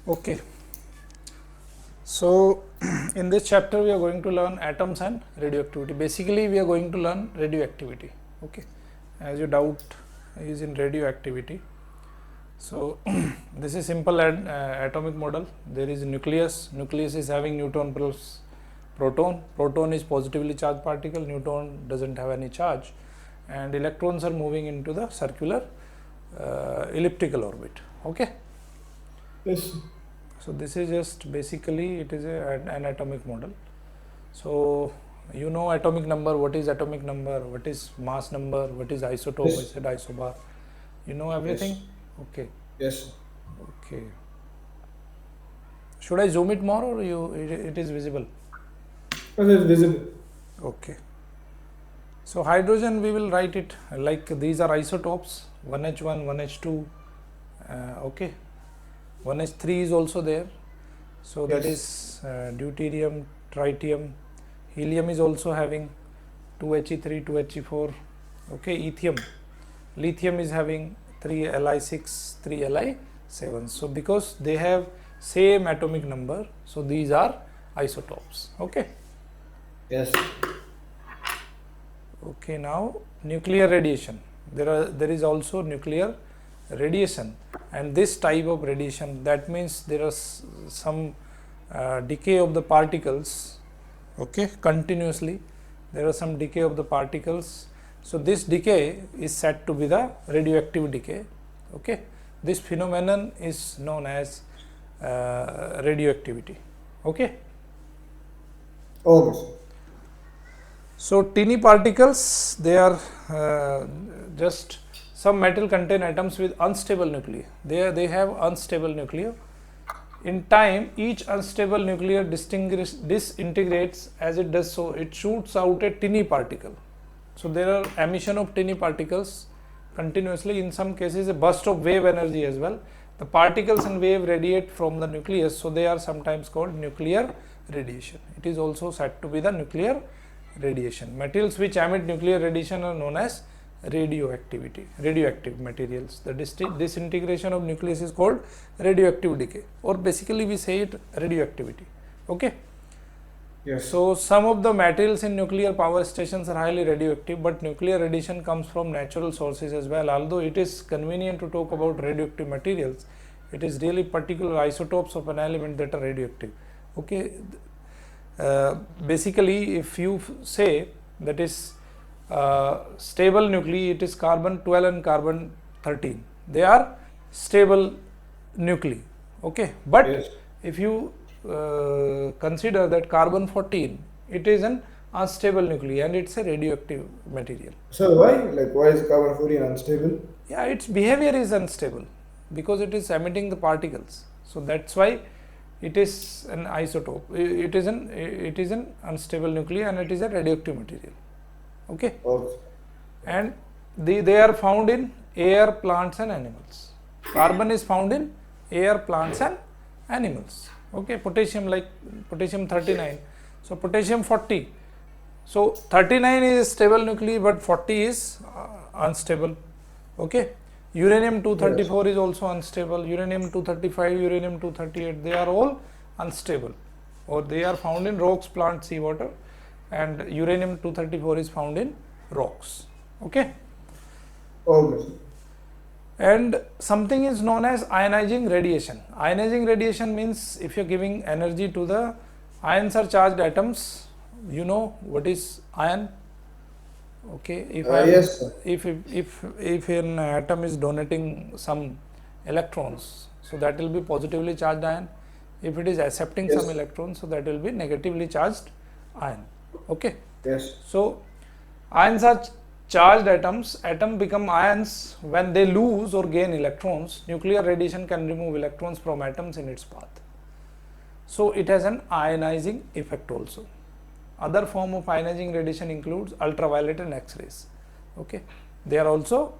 Okay. So, in this chapter we are going to learn atoms and radioactivity. Basically, we are going to learn radioactivity. Okay, as your doubt is in radioactivity. So, this is simple atomic model. There is a nucleus. Nucleus is having neutron plus proton. Proton is positively charged particle. Neutron doesn't have any charge, and electrons are moving into the circular elliptical orbit. Okay. Yes. So this is just basically it is an atomic model. So you know atomic number, what is atomic number, what is mass number, what is isotope, Yes. I said isobar. You know everything? Yes. Okay. Yes. Okay. Should I zoom it more or it is visible? It is visible. Okay. So hydrogen we will write it like these are isotopes 1H1, 1H2. Okay. 1H3 is also there. So that is deuterium, tritium. Helium is also having 2He3, 2He4. Okay, ethium. Lithium is having 3Li6, 3Li7. So because they have same atomic number, so these are isotopes. Okay. Yes. Okay, now nuclear radiation. There is also nuclear radiation, and this type of radiation, that means there is some decay of the particles. Okay, continuously there is some decay of the particles. So this decay is said to be the radioactive decay. Okay, this phenomenon is known as radioactivity. Okay. Okay, sir. So tiny particles, they are just some metal contain atoms with unstable nuclei. They have unstable nuclei. In time, each unstable nuclear disintegrates. As it does so, it shoots out a tiny particle. So there are emission of tiny particles continuously. In some cases, a burst of wave energy as well. The particles and wave radiate from the nucleus, so they are sometimes called nuclear radiation. It is also said to be the nuclear radiation. Materials which emit nuclear radiation are known as radioactive materials. The disintegration of nucleus is called radioactive decay, or basically we say it radioactivity. Okay. Yes. So some of the materials in nuclear power stations are highly radioactive, but nuclear radiation comes from natural sources as well. Although it is convenient to talk about radioactive materials, it is really particular isotopes of an element that are radioactive. Okay. Basically, if you say that is stable nuclei, it is carbon 12 and carbon 13. They are stable nuclei. Okay, but Yes. if you consider that carbon 14, it is an unstable nuclei and it's a radioactive material. So why? Like why is carbon 14 unstable? Yeah, its behavior is unstable because it is emitting the particles. So that's why it is an isotope. It is an unstable nuclei and it is a radioactive material. Okay. Okay. And they are found in air, plants and animals. Carbon is found in air, plants and animals. Okay, potassium, like potassium 39. So potassium 40. So 39 is stable nuclei, but 40 is unstable. Okay. Uranium 234 is also unstable. Uranium 235, uranium 238, they are all unstable, or they are found in rocks, plants, seawater, and uranium 234 is found in rocks. Okay. Okay. And something is known as ionizing radiation. Ionizing radiation means if you are giving energy to the ions are charged atoms. You know what is ion? Okay, Yes, sir. if an atom is donating some electrons, so that will be positively charged ion. If it is accepting Yes. some electrons, so that will be negatively charged ion. Okay. Yes. So ions are charged atoms. Atom become ions when they lose or gain electrons. Nuclear radiation can remove electrons from atoms in its path. So it has an ionizing effect also. Other form of ionizing radiation includes ultraviolet and X-rays. Okay, they are also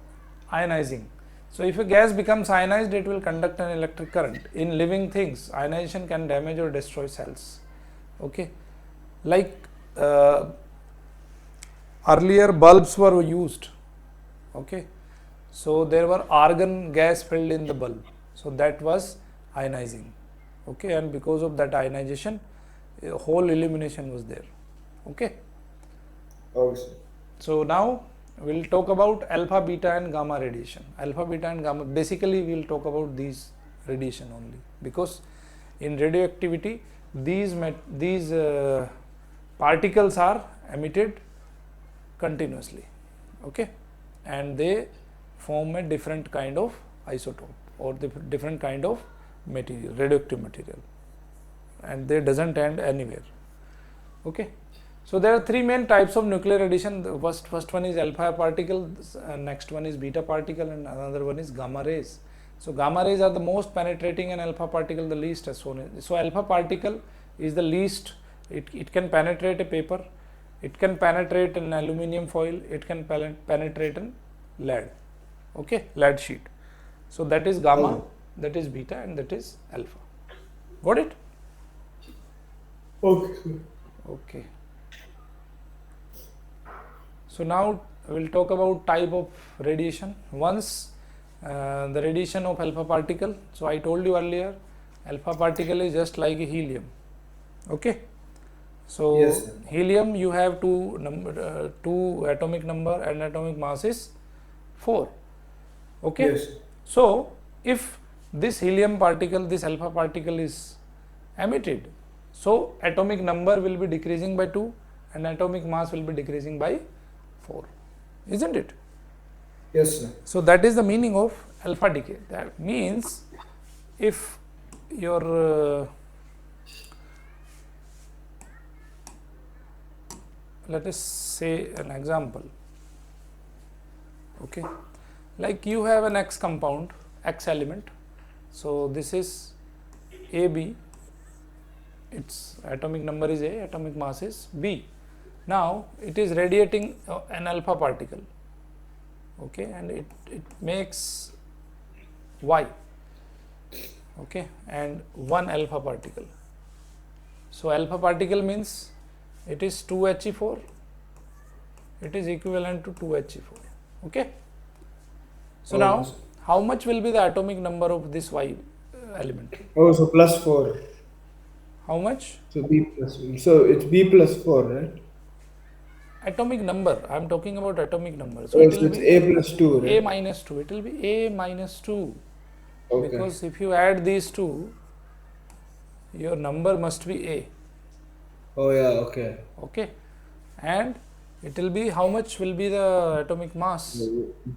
ionizing. So if a gas becomes ionized, it will conduct an electric current. In living things, ionization can damage or destroy cells. Okay, like earlier bulbs were used, okay, so there were argon gas filled in the bulb, so that was ionizing, okay, and because of that ionization whole illumination was there, okay. Okay, sir. So now we'll talk about alpha, beta and gamma radiation. Alpha, beta and gamma, basically we'll talk about these radiation only, because in radioactivity these particles are emitted continuously, okay, and they form a different kind of isotope or the different kind of material, radioactive material, and they doesn't end anywhere, okay. So there are three main types of nuclear radiation. The first one is alpha particle, next one is beta particle, and another one is gamma rays. So gamma rays are the most penetrating and alpha particle the least, as shown. So alpha particle is the least. It can penetrate a paper, it can penetrate an aluminium foil, it can penetrate an lead, okay, lead sheet. So that is gamma, Okay. that is beta, and that is alpha. Got it? Okay, sir. Okay. So now we'll talk about type of radiation. Once the radiation of alpha particle. So I told you earlier, alpha particle is just like a helium. Okay. So Yes, sir. helium, you have two atomic number and atomic mass is 4. Okay. Yes. So if this helium particle, this alpha particle is emitted, so atomic number will be decreasing by 2 and atomic mass will be decreasing by 4, isn't it? Yes, sir. So that is the meaning of alpha decay. That means if your let us say an example, okay, like you have an X compound, X element, so this is AB, its atomic number is A, atomic mass is B. Now it is radiating an alpha particle, okay, and it makes Y, okay, and one alpha particle. So alpha particle means it is 2He4, it is equivalent to 2He4, okay. So Okay, now sir. how much will be the atomic number of this Y element? Oh, so plus 4. How much? So B plus. So it's B plus 4, right? Atomic number, I am talking about atomic number. So Oh, it so will it's be A plus 2, A right? minus 2, it will be A minus 2, Okay. because if you add these two, your number must be A, Oh, yeah, okay. okay, and it will be, how much will be the atomic mass?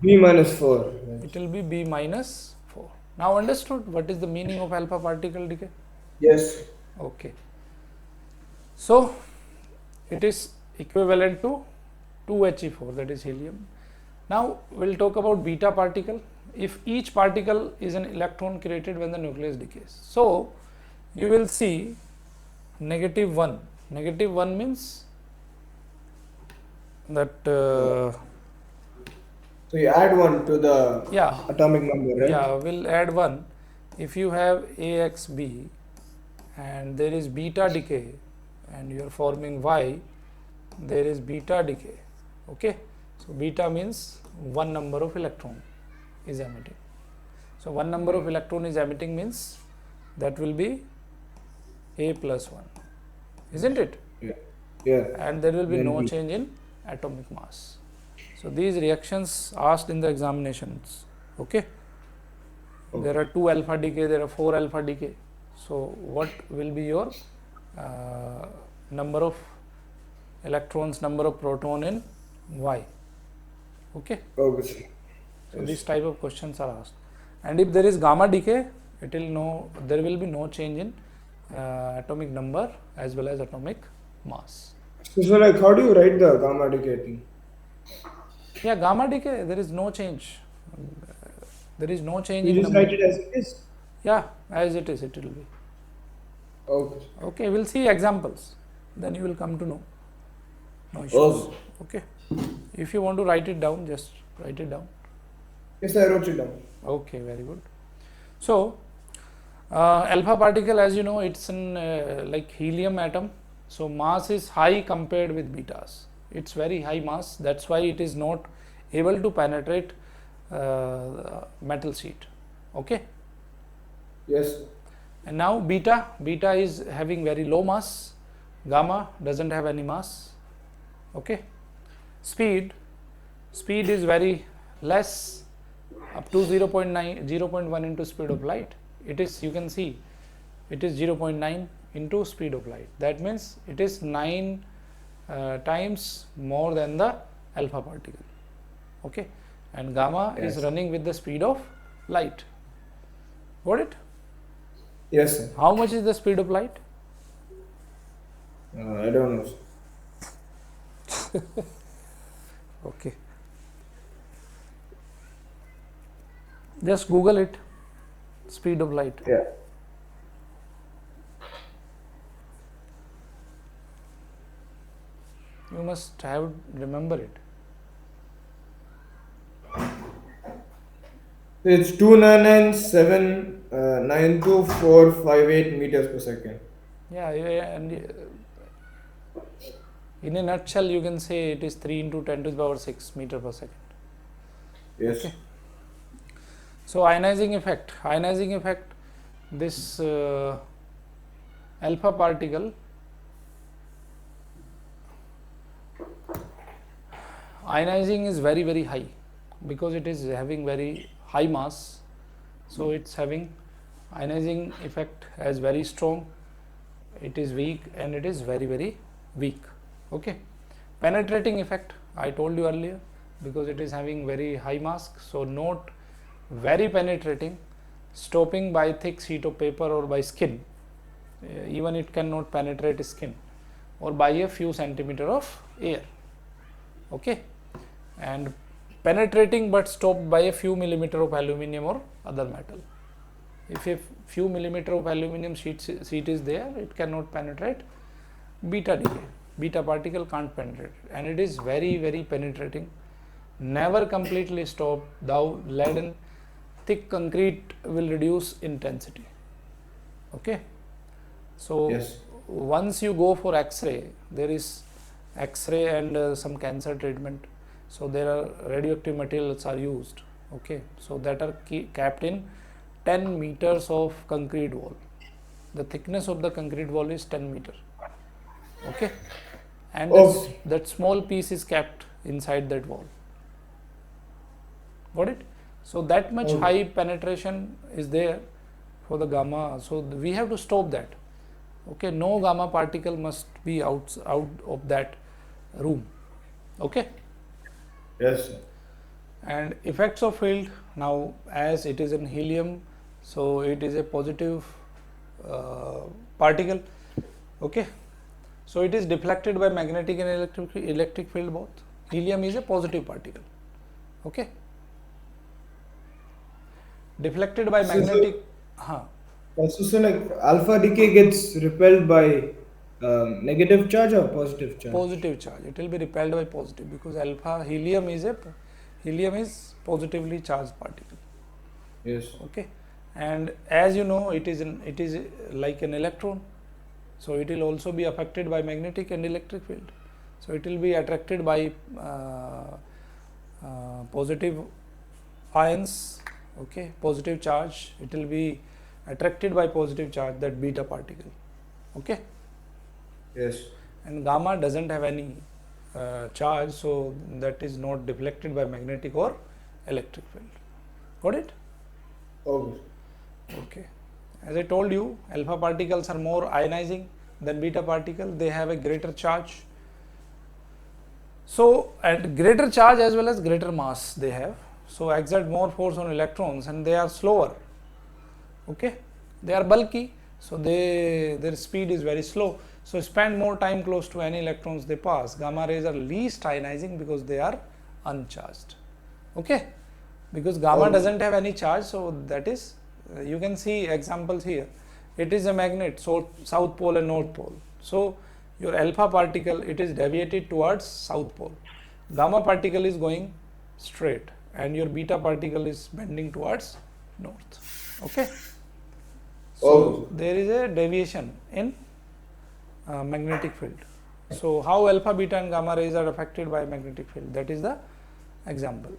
B minus 4. Right? It will be B minus 4. Now understood what is the meaning of alpha particle decay? Yes. Okay. So it is equivalent to 2He4, that is helium. Now we'll talk about beta particle. If each particle is an electron created when the nucleus decays. So you will see -1. -1 means that So you add 1 to the yeah, atomic number, right? yeah, we'll add 1. If you have AXB and there is beta decay and you are forming Y, there is beta decay, okay. So beta means one number of electron is emitting. So one number of electron is emitting means that will be A plus 1, isn't it? Yeah. Yeah. And there will be Then no B. change in atomic mass. So these reactions asked in the examinations, okay. Okay. There are 2 alpha decay, there are 4 alpha decay. So what will be your number of electrons, number of proton in Y, okay. Okay, sir. So these type of questions are asked. And if there is gamma decay, it will there will be no change in atomic number as well as atomic mass. So like, how do you write the gamma decay thing? Yeah, gamma decay, there is no change. There is no change You in just number. write it as it is? Yeah, as it is, it will be. Okay. Okay, we'll see examples. Then you will come to know. No issues. Okay. Okay. If you want to write it down, just write it down. Yes, I wrote it down. Okay, very good. So, alpha particle, as you know, it's an like helium atom. So mass is high compared with betas. It's very high mass. That's why it is not able to penetrate metal sheet. Okay. Yes. And now beta is having very low mass. Gamma doesn't have any mass. Okay. Speed is very less, up to 0.1 into speed of light. It is, you can see, it is 0.9 into speed of light. That means it is 9 times more than the alpha particle. Okay. And gamma Yes. is running with the speed of light. Got it? Yes, sir. How much is the speed of light? I don't know, sir. Okay. Just Google it. Speed of light. Yeah. You must have remember it. It's 299,792,458 meters per second. Yeah, and in a nutshell, you can say it is 3 into 10 to the power 6 meter per second. Yes. Okay. So ionizing effect, this alpha particle, ionizing is very, very high because it is having very high mass. So it's having ionizing effect as very strong. It is weak and it is very, very weak. Okay. Penetrating effect, I told you earlier, because it is having very high mass, so not very penetrating, stopping by thick sheet of paper or by skin. Even it cannot penetrate skin, or by a few centimeter of air. Okay. And penetrating but stopped by a few millimeter of aluminum or other metal. If a few millimeter of aluminum sheet is there, it cannot penetrate beta decay. Beta particle can't penetrate, and it is very, very penetrating. Never completely stopped. Thou leaden thick concrete will reduce intensity. Okay. So Yes. once you go for X-ray, there is X-ray and some cancer treatment. So there are radioactive materials are used. Okay. So that are kept in 10 meters of concrete wall. The thickness of the concrete wall is 10 meter. Okay. And Okay. that small piece is kept inside that wall. Got it? So that much Okay. high penetration is there for the gamma. So we have to stop that. Okay. No gamma particle must be out of that room. Okay. Yes, sir. And effects of field, now as it is in helium, so it is a positive particle. Okay. So it is deflected by magnetic and electric field both. Helium is a positive particle. Okay. Deflected by So, magnetic. so like alpha decay gets repelled by negative charge or positive charge? Positive charge. It will be repelled by positive, because alpha helium is positively charged particle. Yes. Okay. And as you know, it is like an electron, so it will also be affected by magnetic and electric field. So it will be attracted by positive ions. Okay. Positive charge, it will be attracted by positive charge, that beta particle. Okay. Yes. And gamma doesn't have any charge, so that is not deflected by magnetic or electric field. Got it? Okay. Okay. As I told you, alpha particles are more ionizing than beta particle. They have a greater charge. So at greater charge as well as greater mass they have. So exert more force on electrons, and they are slower. Okay. They are bulky, so their speed is very slow. So spend more time close to any electrons they pass. Gamma rays are least ionizing because they are uncharged. Okay. Because gamma Okay. doesn't have any charge, so that is, you can see examples here. It is a magnet, so south pole and north pole. So your alpha particle, it is deviated towards south pole. Gamma particle is going straight, and your beta particle is bending towards north. Okay. So Okay. there is a deviation in magnetic field. So how alpha, beta and gamma rays are affected by magnetic field, that is the example.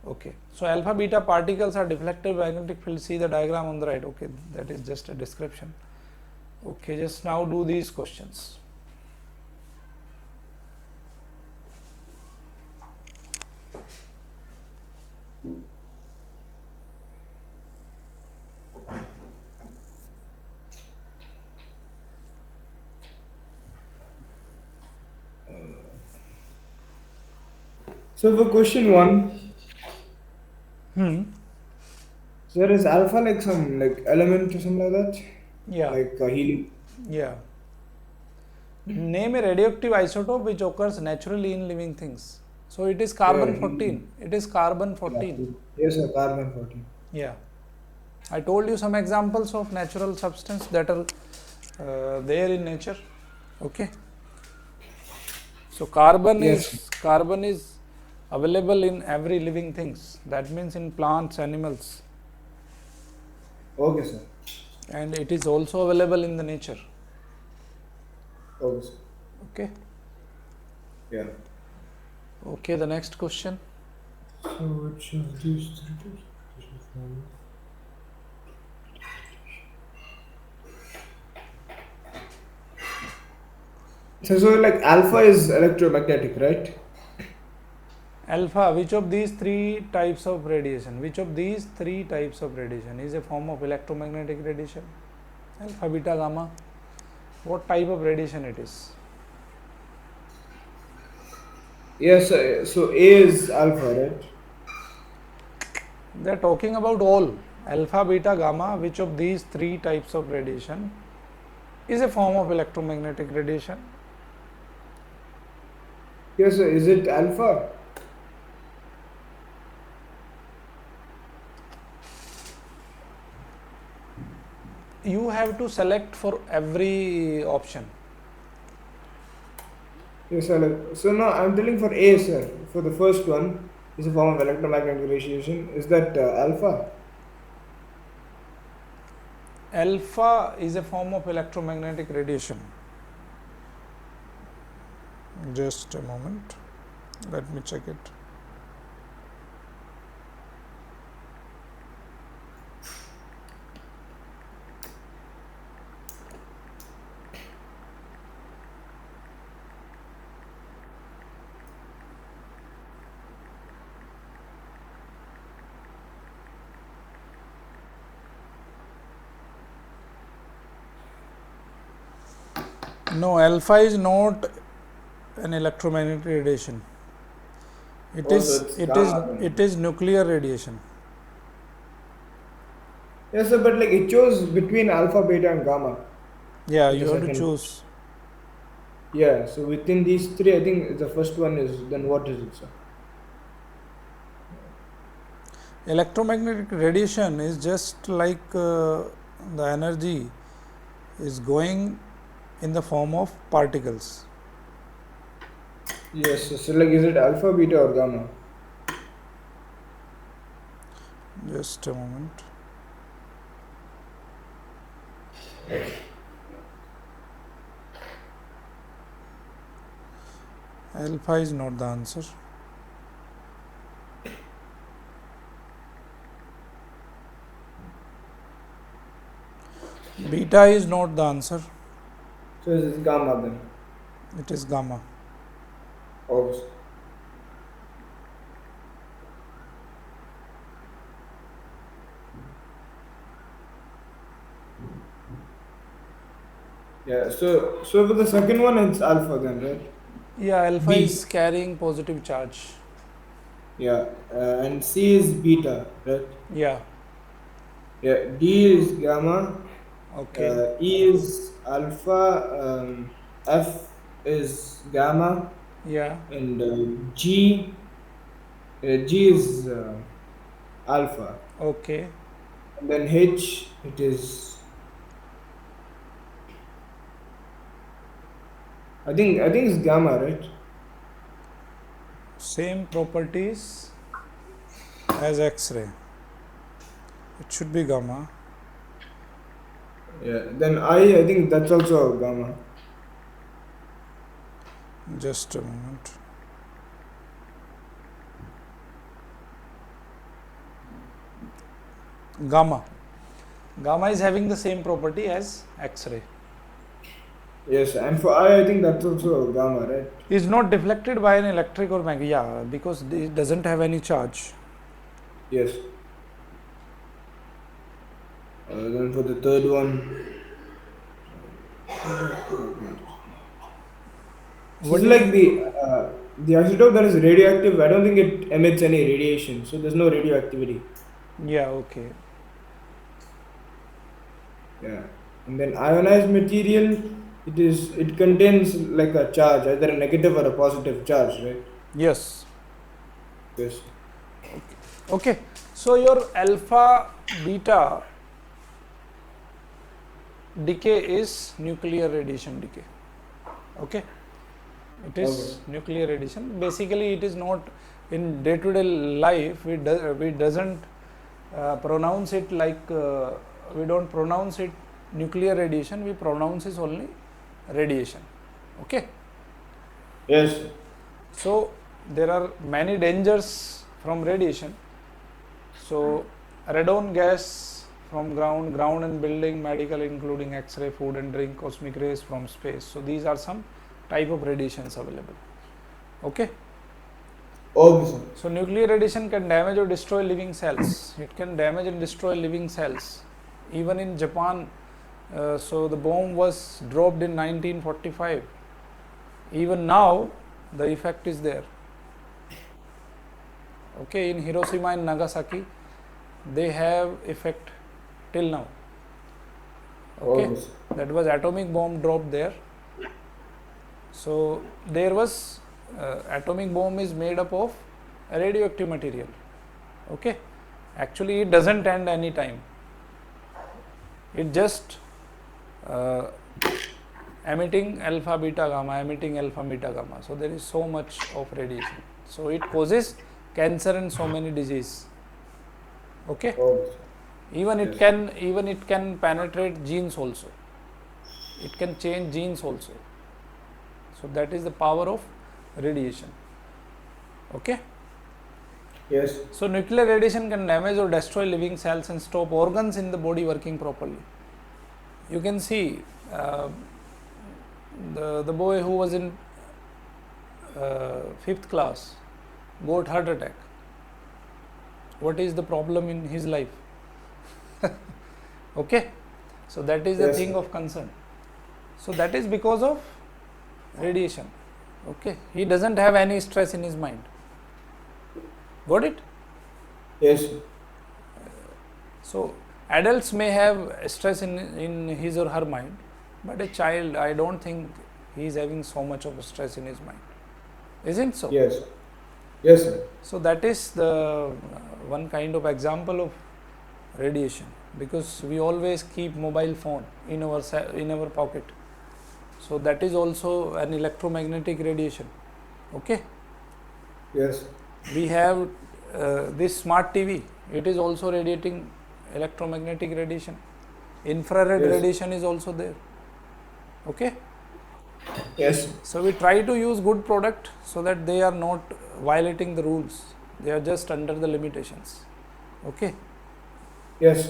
Okay, so alpha beta particles are deflected by magnetic field. See the diagram on the right. Okay, that is just a description. Okay, just now do these questions. So for question one, so there is alpha like some like element or something like that, Yeah, like helium. yeah. Name a radioactive isotope which occurs naturally in living things. So it is Yeah, carbon helium. 14. It is carbon Yeah, 14. yes, sir, carbon 14. Yeah. I told you some examples of natural substance that are there in nature. Okay. So Yes. carbon is available in every living things. That means in plants, animals, Okay, sir. and it is also available in the nature. Okay, sir. Okay. Yeah. Okay. The next question. So which of these three? So like alpha is electromagnetic, right? Alpha, which of these three types of radiation? Which of these three types of radiation is a form of electromagnetic radiation? Alpha, beta, gamma. What type of radiation it is? Yes, so A is alpha, right? They are talking about all. Alpha, beta, gamma. Which of these three types of radiation is a form of electromagnetic radiation? Yes, sir. Is it alpha? You have to select for every option. Yes, sir. So now I'm telling for A, sir. For the first one, is a form of electromagnetic radiation. Is that alpha? Alpha is a form of electromagnetic radiation. Just a moment. Let me check it. No, alpha is not an electromagnetic radiation. It Also, is it's it is gamma it then. is nuclear radiation. Yes, sir. But like it chose between alpha, beta, and gamma Yeah, in the you have to second. choose. Yeah. So within these three, I think the first one is. Then what is it, sir? Electromagnetic radiation is just like the energy is going in the form of particles. Yes. So like, is it alpha, beta, or gamma? Just a moment. Alpha is not the answer. Beta is not the answer. So it's gamma then. It is gamma. Oh. Yeah. So for the second one, it's alpha then, right? Yeah, alpha is B. carrying positive charge. Yeah. And C is beta, right? Yeah. Yeah. D is gamma. Okay. E is alpha. F is gamma, Yeah. and G is alpha. Okay. And then H, it is. I think it's gamma, right? Same properties as X-ray. It should be gamma. Yeah. Then I think that's also gamma. Just a moment. Gamma. Gamma is having the same property as X-ray. Yes, and for I think that's also gamma, right? Is not deflected by an electric or magnetic. Yeah, because it doesn't have any charge. Yes. Then for the third one, so What it's is? like the isotope that is radioactive. I don't think it emits any radiation, so there's no radioactivity. Yeah, okay. Yeah, and then ionized material, it contains like a charge, either a negative or a positive charge, right? Yes. Yes. Okay. So your alpha beta decay is nuclear radiation decay. Okay. It Okay. is nuclear radiation. Basically, it is not in day-to-day life. We doesn't pronounce it like we don't pronounce it nuclear radiation. We pronounce it only radiation. Okay. Yes. So there are many dangers from radiation. So radon gas from ground and building, medical, including X-ray, food and drink, cosmic rays from space. So these are some type of radiations available. Okay. Okay, sir. So nuclear radiation can damage or destroy living cells. It can damage and destroy living cells. Even in Japan, so the bomb was dropped in 1945. Even now, the effect is there. Okay, in Hiroshima and Nagasaki, they have effect till now. Okay, Okay, sir. that was atomic bomb dropped there. So there was atomic bomb is made up of radioactive material. Okay, actually it doesn't end any time. It just uh, emitting alpha beta gamma, emitting alpha beta gamma. So there is so much of radiation. So it causes cancer and so many disease. Okay, Okay, sir. even Yes. it can penetrate genes also. It can change genes also. So that is the power of radiation. Okay. Yes. So nuclear radiation can damage or destroy living cells and stop organs in the body working properly. You can see the boy who was in 5th class got heart attack. What is the problem in his life? Okay, so that is the Yes, thing sir. of concern. So that is because of radiation. Okay, he doesn't have any stress in his mind. Got it? Yes, sir. So adults may have stress in his or her mind, but a child, I don't think he is having so much of stress in his mind. Isn't so? Yes. Yes, sir. So that is the one kind of example of radiation, because we always keep mobile phone in our pocket. So that is also an electromagnetic radiation. Okay, Yes. we have this smart TV. It is also radiating electromagnetic radiation. Infrared Yes. radiation is also there. Okay, Yes. so we try to use good product so that they are not violating the rules. They are just under the limitations. Okay, Yes.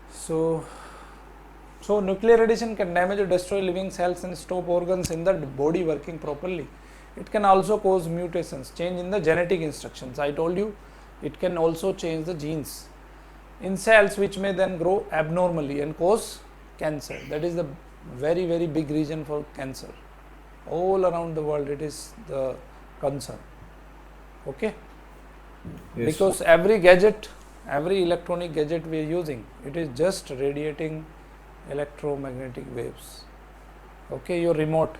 so nuclear radiation can damage or destroy living cells and stop organs in the body working properly. It can also cause mutations, change in the genetic instructions. I told you, it can also change the genes in cells, which may then grow abnormally and cause cancer. That is the very, very big reason for cancer. All around the world, it is the concern. Okay, Yes. because every gadget, every electronic gadget we are using, it is just radiating electromagnetic waves. Okay, your remote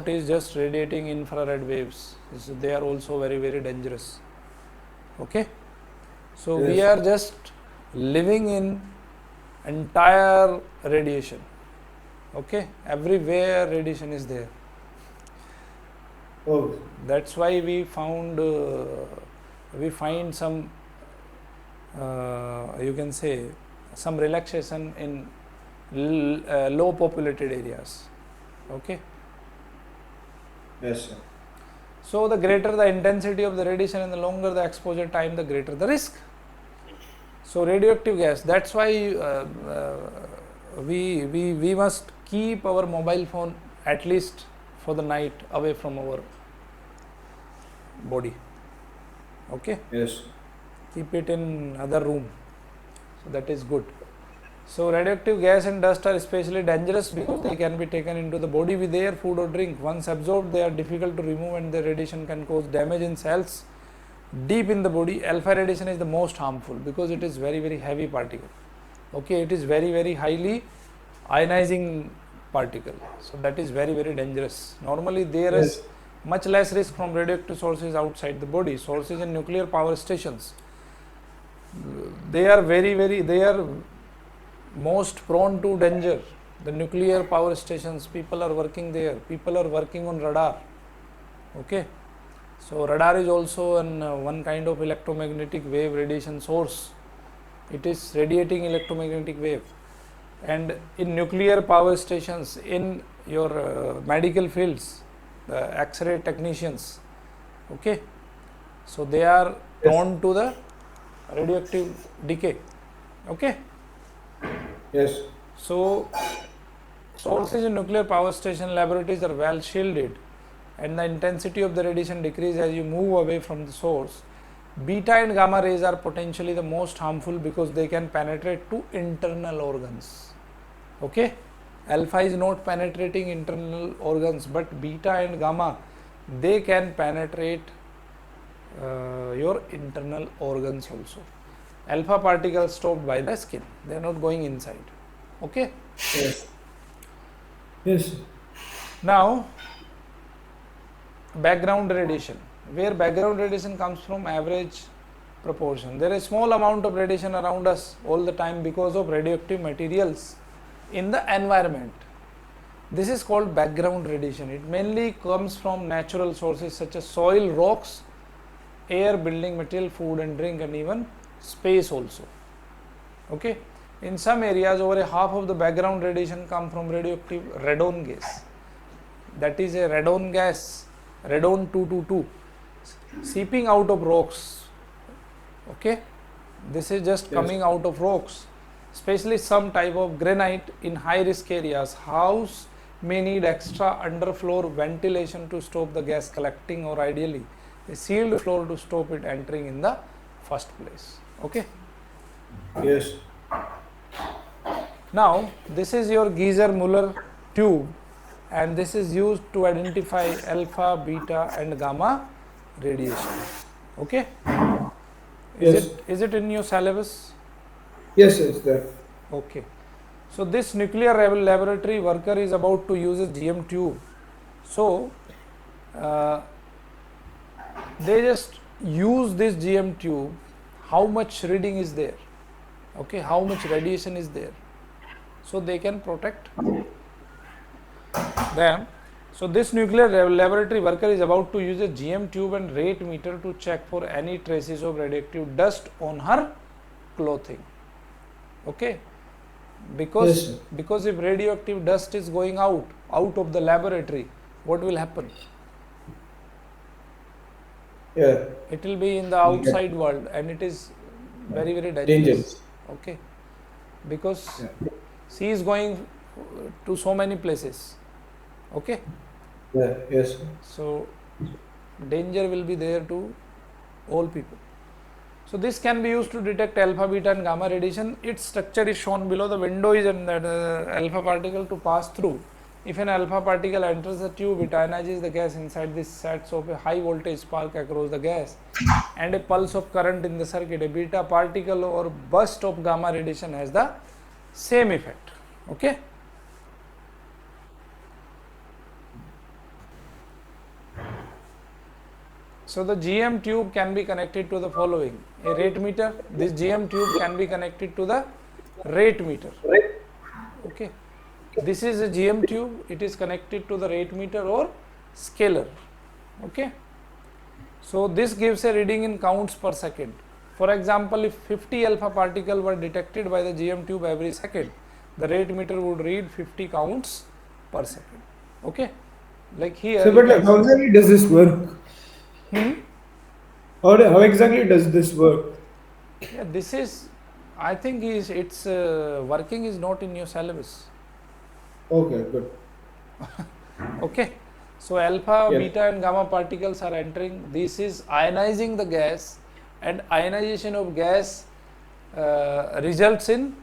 is just radiating infrared waves. So they are also very, very dangerous. Okay, so we Yes. are just living in entire radiation. Okay, everywhere radiation is there. Okay. That's why we find some you can say some relaxation in low populated areas. Okay, Yes, sir. So the greater the intensity of the radiation and the longer the exposure time, the greater the risk. So radioactive gas, that's why we must keep our mobile phone at least for the night away from our body. Okay, Yes. keep it in other room. So that is good. So radioactive gas and dust are especially dangerous because they can be taken into the body with air, food or drink. Once absorbed, they are difficult to remove and the radiation can cause damage in cells deep in the body. Alpha radiation is the most harmful because it is very heavy particle. Okay, it is very highly ionizing particle. So that is very dangerous. Normally there Yes. is much less risk from radioactive sources outside the body. Sources in nuclear power stations, they are they are most prone to danger. The nuclear power stations, people are working there, people are working on radar. Okay, so radar is also one kind of electromagnetic wave radiation source. It is radiating electromagnetic wave. And in nuclear power stations, in your medical fields, the X-ray technicians, okay, so they are Yes. prone to the radioactive decay. Okay, Yes. so sources in nuclear power station laboratories are well shielded and the intensity of the radiation decreases as you move away from the source. Beta and gamma rays are potentially the most harmful because they can penetrate to internal organs. Okay, alpha is not penetrating internal organs, but beta and gamma, they can penetrate your internal organs also. Alpha particles stopped by the skin, they are not going inside. Okay, Yes. Yes. now background radiation, where background radiation comes from average proportion. There is small amount of radiation around us all the time because of radioactive materials in the environment. This is called background radiation. It mainly comes from natural sources such as soil, rocks, air, building material, food and drink, and even space also. Okay, in some areas over a half of the background radiation come from radioactive radon gas. That is a radon gas, radon 222, seeping out of rocks. Okay, this is just Yes. coming out of rocks, especially some type of granite in high risk areas. House may need extra underfloor ventilation to stop the gas collecting, or ideally a sealed floor to stop it entering in the first place. Okay, Yes. now this is your Geiser Muller tube and this is used to identify alpha, beta and gamma radiation. Okay, Yes. is it in your syllabus? Yes, it's there. Okay, so this nuclear laboratory worker is about to use a GM tube. So they just use this GM tube, how much reading is there, okay, how much radiation is there, so they can protect them. So this nuclear laboratory worker is about to use a GM tube and rate meter to check for any traces of radioactive dust on her clothing. Okay, because Yes. because if radioactive dust is going out of the laboratory, what will happen? Yeah. It will be in the outside world and it is very dangerous. Dangerous. Okay, because Yeah. she is going to so many places. Okay, Yeah. Yes. so danger will be there to all people. So this can be used to detect alpha, beta and gamma radiation. Its structure is shown below. The window is in that alpha particle to pass through. If an alpha particle enters the tube, it ionizes the gas inside. This sets off a high voltage spark across the gas and a pulse of current in the circuit. A beta particle or burst of gamma radiation has the same effect. Okay. So the GM tube can be connected to the following: a rate meter. This GM tube can be connected to the rate meter. Okay, this is a GM tube. It is connected to the rate meter or scaler. Okay, so this gives a reading in counts per second. For example, if 50 alpha particles were detected by the GM tube every second, the rate meter would read 50 counts per second. Okay. Like here So, you but like, can how see. exactly does this work? Hmm? How exactly does this work? Yeah, this is, I think is it's working is not in your syllabus. Okay, good. Okay, so alpha, Yes. beta, and gamma particles are entering. This is ionizing the gas, and ionization of gas results in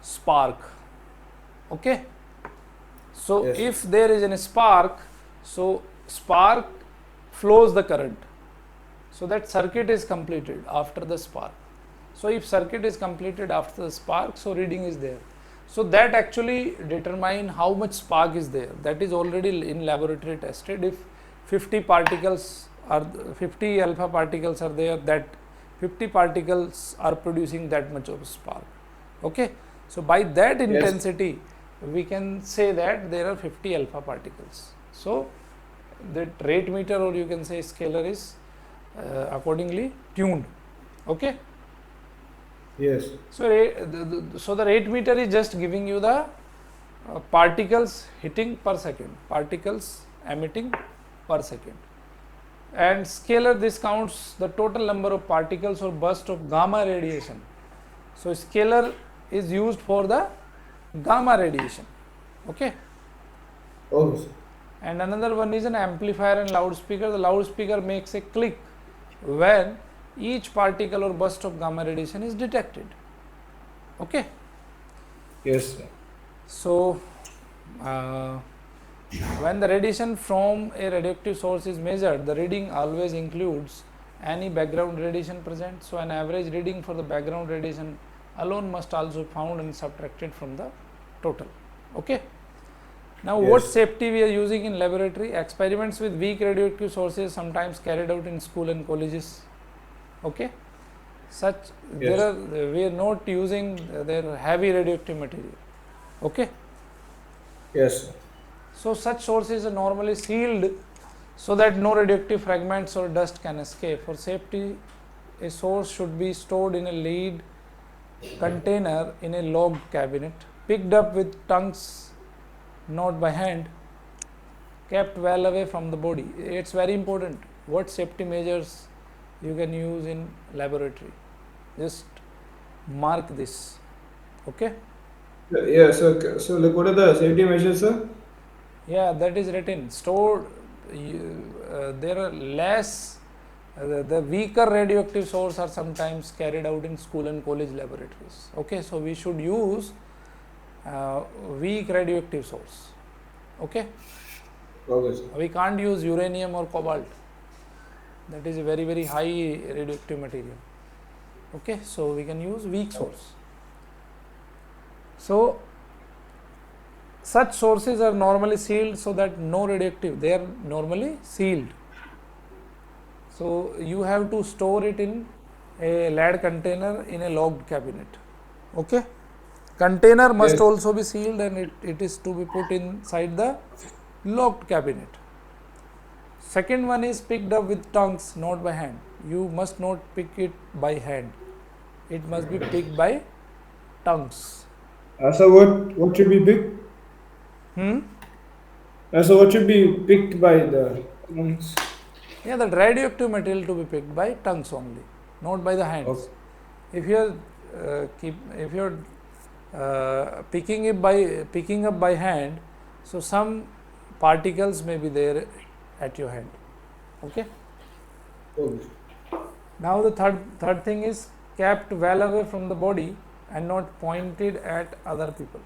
spark. Okay, so Yes. if there is a spark, so spark flows the current. So that circuit is completed after the spark. So if circuit is completed after the spark, so reading is there. So that actually determine how much spark is there. That is already in laboratory tested. If 50 particles are 50 alpha particles are there, that 50 particles are producing that much of spark. Okay. So by that Yes. intensity, we can say that there are 50 alpha particles. So that rate meter, or you can say scalar, is accordingly tuned. Okay. Yes. So, so the rate meter is just giving you the particles hitting per second, particles emitting per second. And scalar, this counts the total number of particles or burst of gamma radiation. So scalar is used for the gamma radiation. Okay. Okay. And another one is an amplifier and loudspeaker. The loudspeaker makes a click when each particle or burst of gamma radiation is detected. Okay. Yes. Sir. So uh, when the radiation from a radioactive source is measured, the reading always includes any background radiation present. So an average reading for the background radiation alone must also be found and subtracted from the total. Okay. Now, what Yes. safety we are using in laboratory? Experiments with weak radioactive sources sometimes carried out in school and colleges. Okay. Such there Yes. are we are not using their heavy radioactive material. Okay. Yes. Sir. So such sources are normally sealed so that no radioactive fragments or dust can escape. For safety, a source should be stored in a lead container in a locked cabinet, picked up with tongues, not by hand, kept well away from the body. It's very important what safety measures you can use in laboratory. Just mark this. Okay. Yeah. So like, what are the safety measures, sir? Yeah, that is written. Stored. There are less. The weaker radioactive source are sometimes carried out in school and college laboratories. Okay, so we should use weak radioactive source. Okay, Okay. Sir. we can't use uranium or cobalt. That is a very high radioactive material. Okay, so we can use weak source. So such sources are normally sealed so that no radioactive. They are normally sealed. So you have to store it in a lead container in a locked cabinet. Okay. Container must Yes. also be sealed, and it is to be put inside the locked cabinet. Second one is picked up with tongues, not by hand. You must not pick it by hand. It must be picked by tongues. So what should be picked? Hmm? So what should be picked by the ones? Yeah, the radioactive material to be picked by tongues only, not by the hands. Okay. If you are if you are picking up by hand, so some particles may be there at your hand. Okay. Okay. Now the third thing is kept well away from the body and not pointed at other people.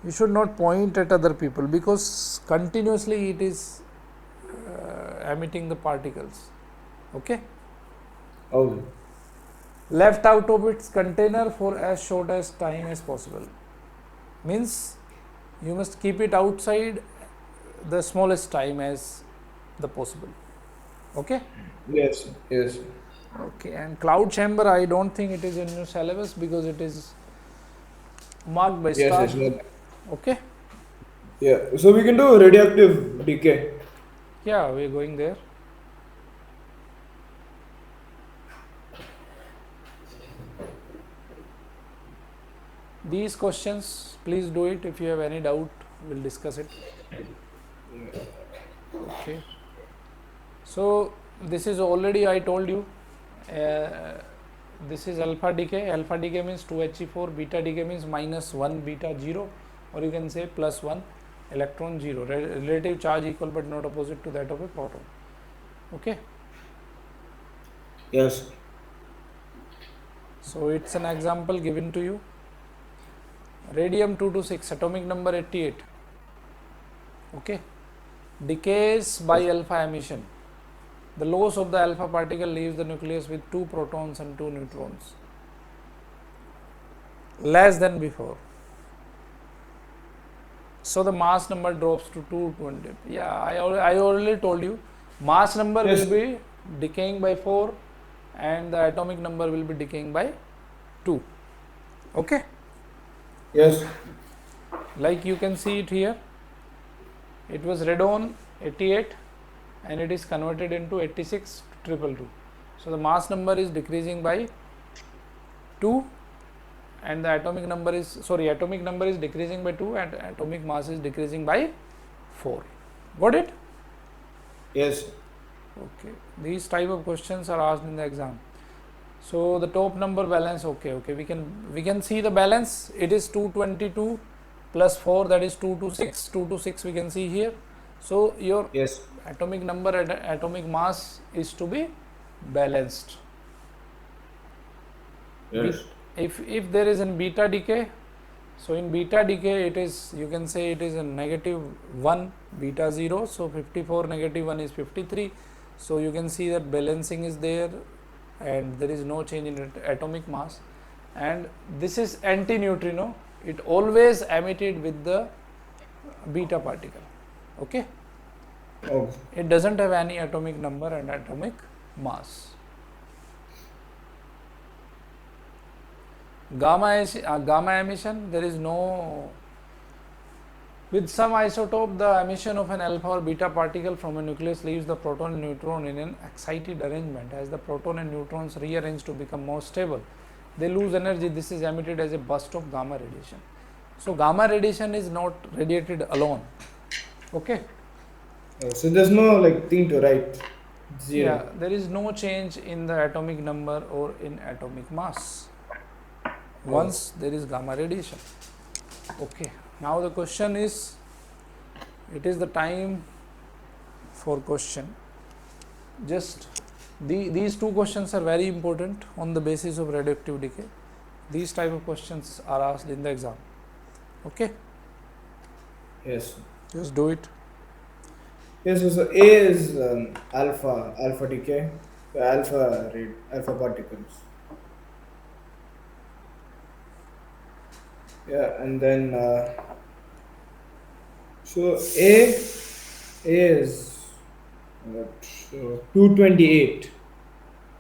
You should not point at other people because continuously it is emitting the particles. Okay. Okay. Left out of its container for as short as time as possible. Means you must keep it outside the smallest time as the possible. Okay. Yes. Yes. Okay. And cloud chamber, I don't think it is in your syllabus because it is marked by Yes. star. Yes. Yes. Okay. Yeah. So we can do radioactive decay. Yeah, we're going there. These questions, please do it. If you have any doubt, we'll discuss it. Okay. So this is already I told you. Uh, this is alpha decay. Alpha decay means 2He4. Beta decay means minus 1 beta 0, or you can say plus 1 electron 0. Relative charge equal but not opposite to that of a proton. Okay. Yes. So it's an example given to you. Radium 226, atomic number 88. Okay. Decays by alpha emission. The loss of the alpha particle leaves the nucleus with 2 protons and 2 neutrons, less than before. So the mass number drops to 220. Yeah, I already told you, mass number Yes. will be decaying by 4 and the atomic number will be decaying by 2. Okay. Yes. Like you can see it here, it was radon 88 and it is converted into 86 222. So the mass number is decreasing by 2 and the atomic number is decreasing by 2 and atomic mass is decreasing by 4. Got it? Yes. Okay. These type of questions are asked in the exam. So the top number balance, okay, we can see the balance. It is 222 plus 4, that is 226. 226 we can see here. So your Yes. atomic number and atomic mass is to be balanced. Yes. If there is a beta decay, so in beta decay it is, you can say it is a negative 1 beta 0, so 54 negative 1 is 53. So you can see that balancing is there and there is no change in atomic mass. And this is anti-neutrino, it always emitted with the beta particle. Okay. Okay. It doesn't have any atomic number and atomic mass. Gamma emission, there is no. With some isotope, the emission of an alpha or beta particle from a nucleus leaves the proton and neutron in an excited arrangement. As the proton and neutrons rearrange to become more stable, they lose energy. This is emitted as a burst of gamma radiation. So gamma radiation is not radiated alone. Okay. So there's no like thing to write. Zero. Yeah, there is no change in the atomic number or in atomic mass once there is gamma radiation. Okay. Now the question is, it is the time for question. Just these two questions are very important on the basis of radioactive decay. These type of questions are asked in the exam. Okay. Yes. Just do it. Yes. So A is alpha decay, alpha particles. Yeah, and then so A is 228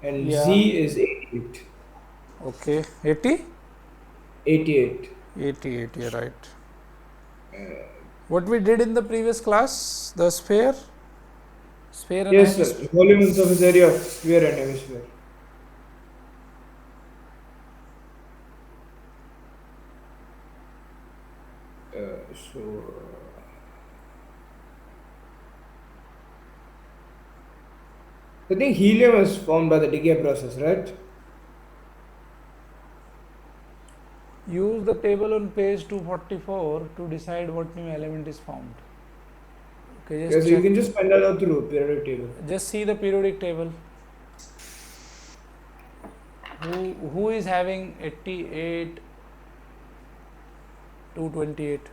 and Yeah. Z is 88. Okay. 80? 88. 88, you're right. What we did in the previous class, the sphere and Yes, sir. hemisphere. Volume and surface area of sphere and hemisphere. So I think helium is formed by the decay process, right? Use the table on page 244 to decide what new element is found. Okay, Yeah, just so you check. can just find that out through periodic table. Just see the periodic table. Who is having 88 228?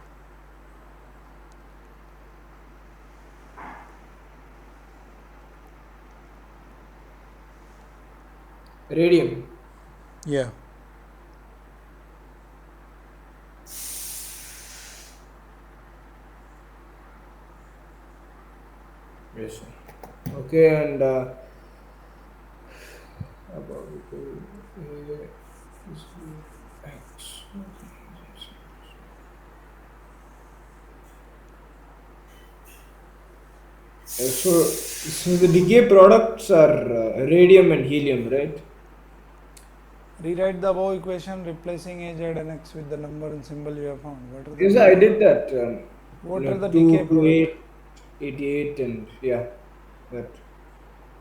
Radium. Yeah. Yes, sir. Okay, and so the decay products are radium and helium, right? Rewrite the above equation replacing A, Z and X with the number and symbol you have found. Yes, I did that. What are the decay Two to product? eight. 88 and yeah, that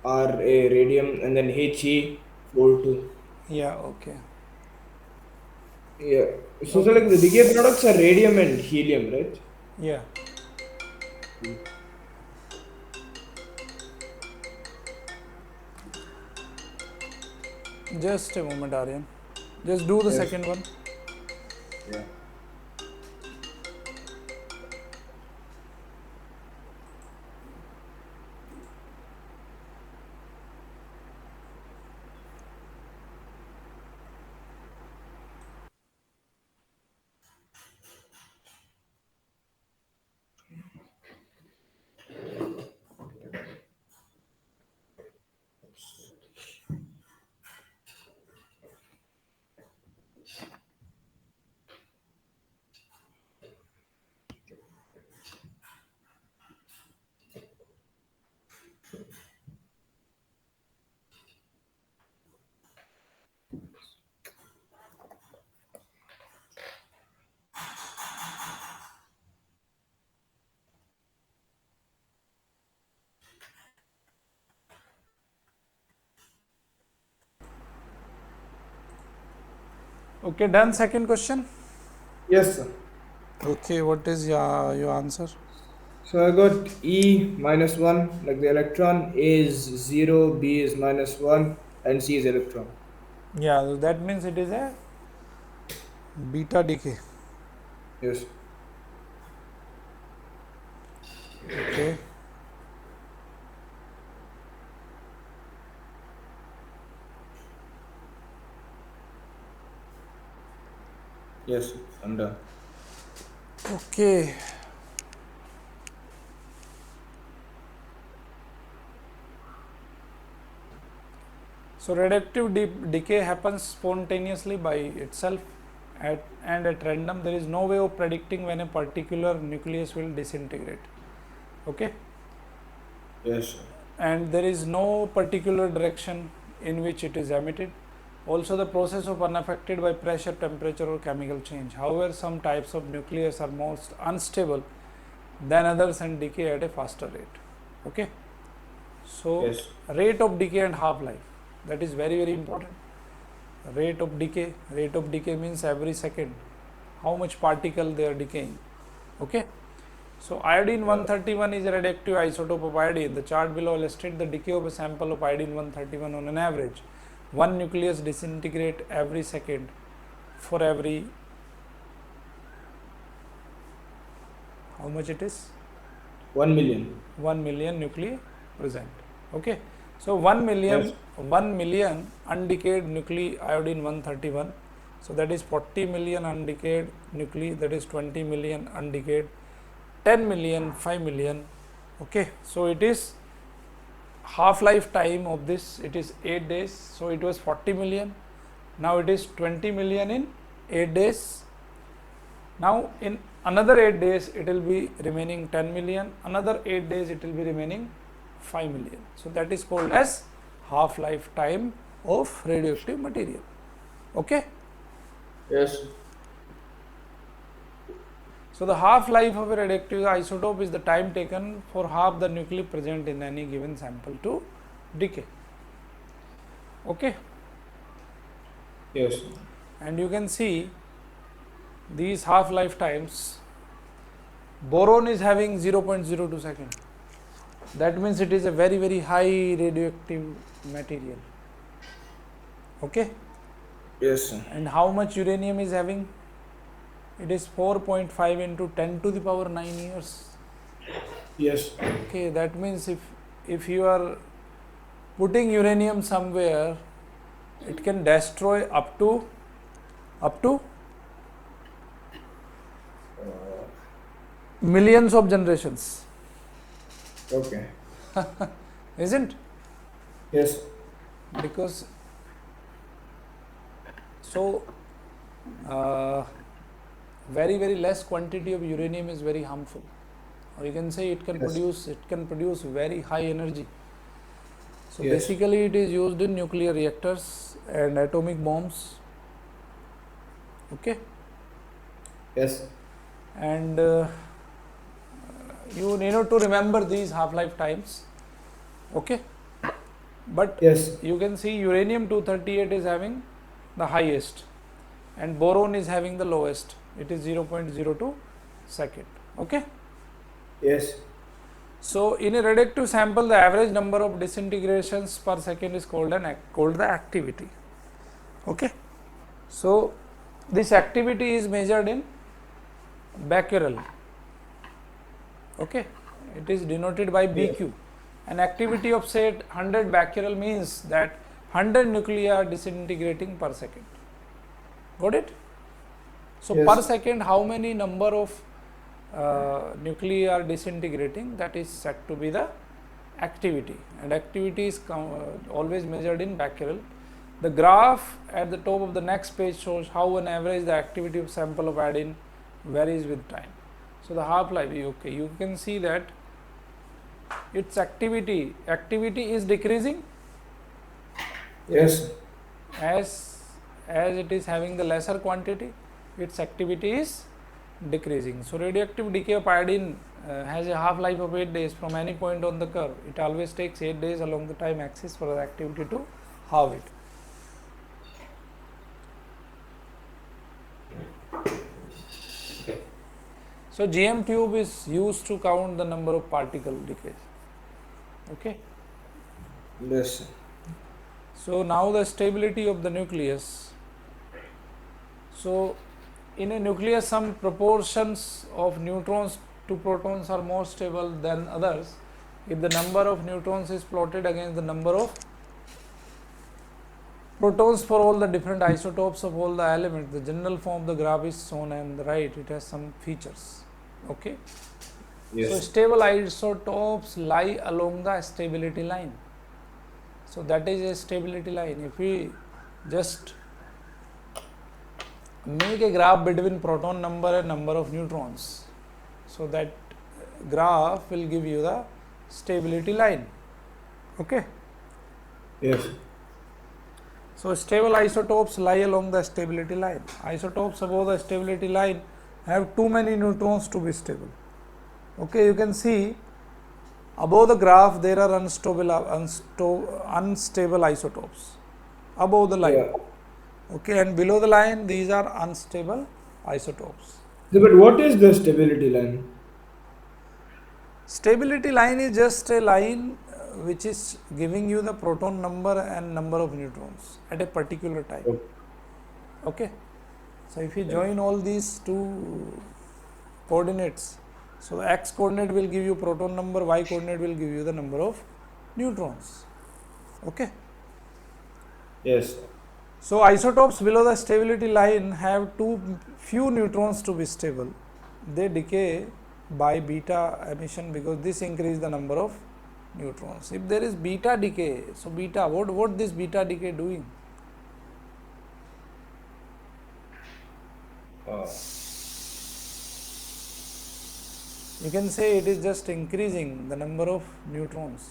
Ra radium and then He 42. Yeah, okay. Yeah. So Okay. like the decay products are radium and helium, right? Yeah. Mm. Just a moment, Aryan. Just do the Yes. second one. Yeah. Okay, done. Second question. Yes, sir. Okay, what is your answer? So I got E minus 1, like the electron, A is 0, B is minus 1, and C is electron. Yeah, so that means it is a beta decay. Yes. Okay. Yes, I'm done. Okay. So radioactive decay happens spontaneously by itself and at random. There is no way of predicting when a particular nucleus will disintegrate. Okay. Yes, sir. And there is no particular direction in which it is emitted. Also, the process of unaffected by pressure, temperature, or chemical change. However, some types of nucleus are most unstable than others and decay at a faster rate. Okay. So, Yes. rate of decay and half life, that is very, very important. Rate of decay means every second how much particle they are decaying. Okay. So iodine Yeah. 131 is a radioactive isotope of iodine. The chart below illustrates the decay of a sample of iodine 131 on an average. One nucleus disintegrate every second for every, how much it is? 1 million. 1 million nuclei present. Okay. So Yes. 1 million undecayed nuclei iodine 131. So that is 40 million undecayed nuclei, that is 20 million undecayed, 10 million, 5 million. Okay. So it is half life time of this, it is 8 days. So it was 40 million. Now it is 20 million in 8 days. Now in another 8 days it will be remaining 10 million, another 8 days it will be remaining 5 million. So that is called as half life time of radioactive material. Okay. Yes. So the half life of a radioactive isotope is the time taken for half the nuclei present in any given sample to decay. Okay. Yes. And you can see these half life times. Boron is having 0.02 second. That means it is a very, very high radioactive material. Okay. Yes, sir. And how much uranium is having? It is 4.5 into 10 to the power 9 years. Yes. Okay, that means if you are putting uranium somewhere, it can destroy up to Uh, millions of generations, okay. isn't? Yes. Because so uh, very less quantity of uranium is very harmful, or you can say Yes. it can produce very high energy. So Yes. basically it is used in nuclear reactors and atomic bombs. Okay. Yes. And you need not to remember these half-life times. Okay, but Yes. you can see uranium 238 is having the highest and boron is having the lowest. It is 0.02 second. Okay. Yes. So in a radioactive sample, the average number of disintegrations per second is called the activity. Okay. So this activity is measured in becquerel. Okay, it is denoted by Yes. BQ. An activity of say 100 becquerel means that 100 nuclei are disintegrating per second. Got it? So per Yes. second, how many number of nuclei are disintegrating, that is said to be the activity, and activity is always measured in becquerel. The graph at the top of the next page shows how on average the activity of sample of iodine varies with time. So the half-life, okay, you can see that its activity is decreasing Yes. as it is having the lesser quantity, its activity is decreasing. So radioactive decay of iodine has a half-life of 8 days from any point on the curve. It always takes 8 days along the time axis for the activity to halve it. So GM tube is used to count the number of particle decays. Okay. Yes. So now the stability of the nucleus. So in a nucleus, some proportions of neutrons to protons are more stable than others. If the number of neutrons is plotted against the number of protons for all the different isotopes of all the elements, the general form of the graph is shown on the right. It has some features. Okay. So Yes. stable isotopes lie along the stability line. So that is a stability line. If we just make a graph between proton number and number of neutrons, so that graph will give you the stability line. Okay. Yes. So stable isotopes lie along the stability line. Isotopes above the stability line have too many neutrons to be stable. Okay, you can see above the graph there are unstable isotopes above the line. Yeah. Okay, and below the line these are unstable isotopes. So, but what is the stability line? Stability line is just a line which is giving you the proton number and number of neutrons at a particular time. Okay. Okay. So if you Yeah. join all these two coordinates, so the x coordinate will give you proton number, y coordinate will give you the number of neutrons. Okay. Yes. So isotopes below the stability line have too few neutrons to be stable. They decay by beta emission because this increases the number of neutrons. If there is beta decay, so beta, what this beta decay doing? Uh, You can say it is just increasing the number of neutrons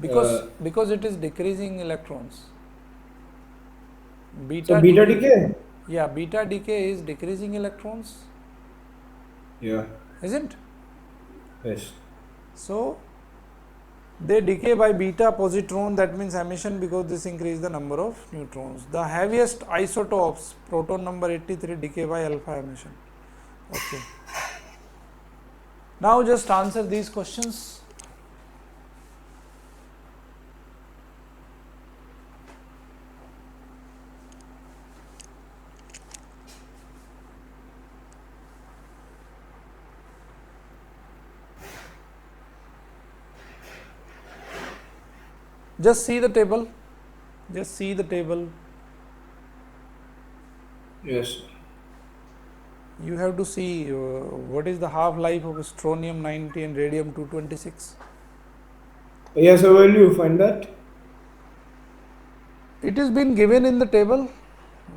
uh, because it is decreasing electrons. so Beta beta decay, decay? yeah, beta decay is decreasing electrons, Yeah. isn't? Yes. So they decay by beta positron, that means emission, because this increases the number of neutrons. The heaviest isotopes, proton number 83, decay by alpha emission. Okay. Now just answer these questions. Just see the table. Just see the table. Yes. You have to see what is the half-life of strontium 90 and radium 226. Yes, so will you find that? It has been given in the table.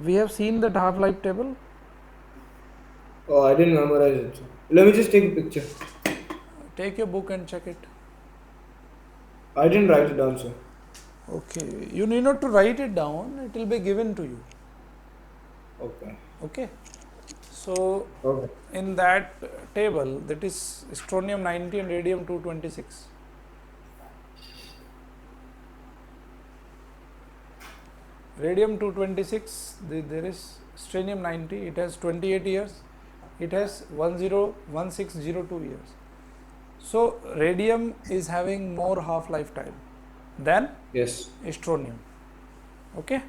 We have seen that half-life table. Oh, I didn't memorize it. Let me just take a picture. Take your book and check it. I didn't write it down, sir. Okay. You need not to write it down. It will be given to you. Okay. Okay. So Okay. in that table, that is strontium 90 and radium 226. Radium 226, there is strontium 90, it has 28 years, it has 1602 years. So radium is having more half lifetime than Yes. strontium. Okay.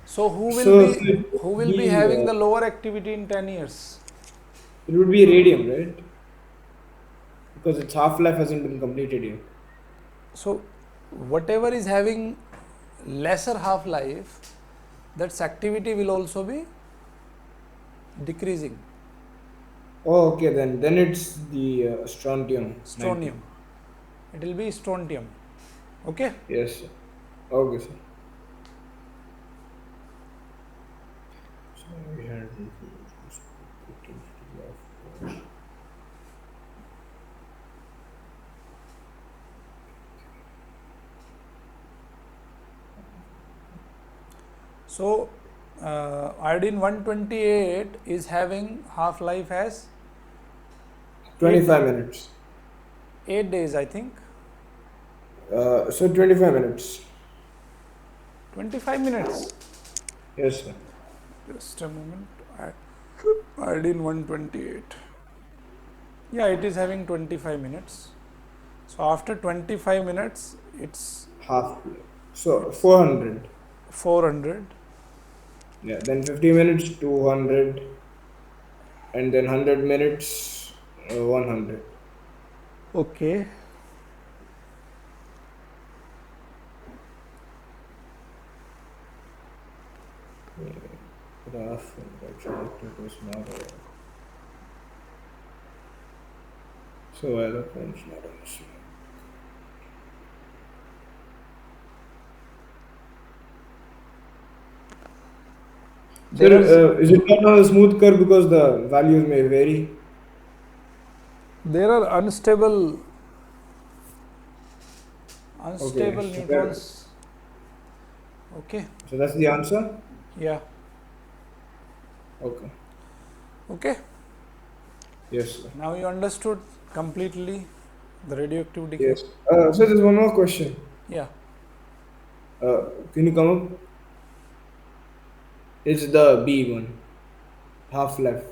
So So it who would will be be having the lower activity in 10 years? it would be radium, right? Because its half life hasn't been completed yet. So whatever is having lesser half life, that's activity will also be decreasing. Oh, okay. Then it's the strontium 90. Strontium. It will be strontium. Okay. Yes, sir. Okay, sir. So we had So iodine 128 is having half life as 8 25 minutes. 8 days, I think. So 25 minutes. 25 minutes. Yes, sir. Just a moment. Iodine 128. Yeah, it is having 25 minutes. So after 25 minutes, Half. So 400. 400. Yeah. Then 50 minutes 200, and then 100 minutes 100. Okay. Graph radioactivity is not so eloquent, not an issue. Sir, There are is it not on a smooth curve because the values may vary? unstable Okay, so, neutrons. Okay. so that's the answer? Yeah. Okay. Okay. Yes, sir. Now you understood completely the radioactive decay. Yes. So there's one more question. Yeah. Can you come up? It's the B one, half life.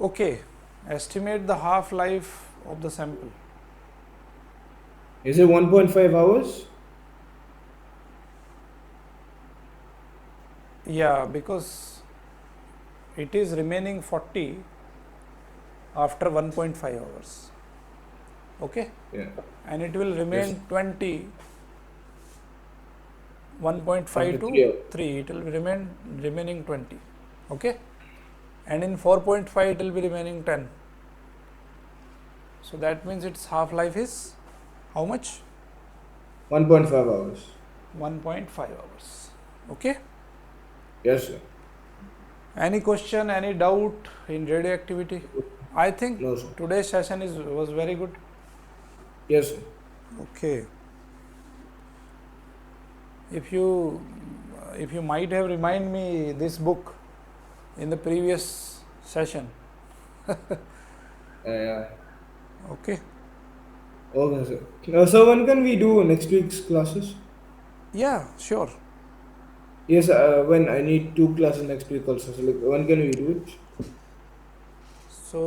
Okay. Estimate the half life of the sample. Is it 1.5 hours? Yeah, because it is remaining 40 after 1.5 hours. Okay. Yeah. And it will Yes. remain 20 1.5 After to 3 hours. 3, it will be remaining 20. Okay. And in 4.5 it will be remaining 10. So that means its half life is how much? 1.5 hours. 1.5 hours. Okay. Yes, sir. Any question, any doubt in radioactivity? I think No, sir. today's session was very good. Yes, sir. Okay. If you might have remind me this book in the previous session. Yeah. Okay. Okay, sir. So when can we do next week's classes? Yeah, sure. Yes, when I need two classes next week also. So like, when can we do it? So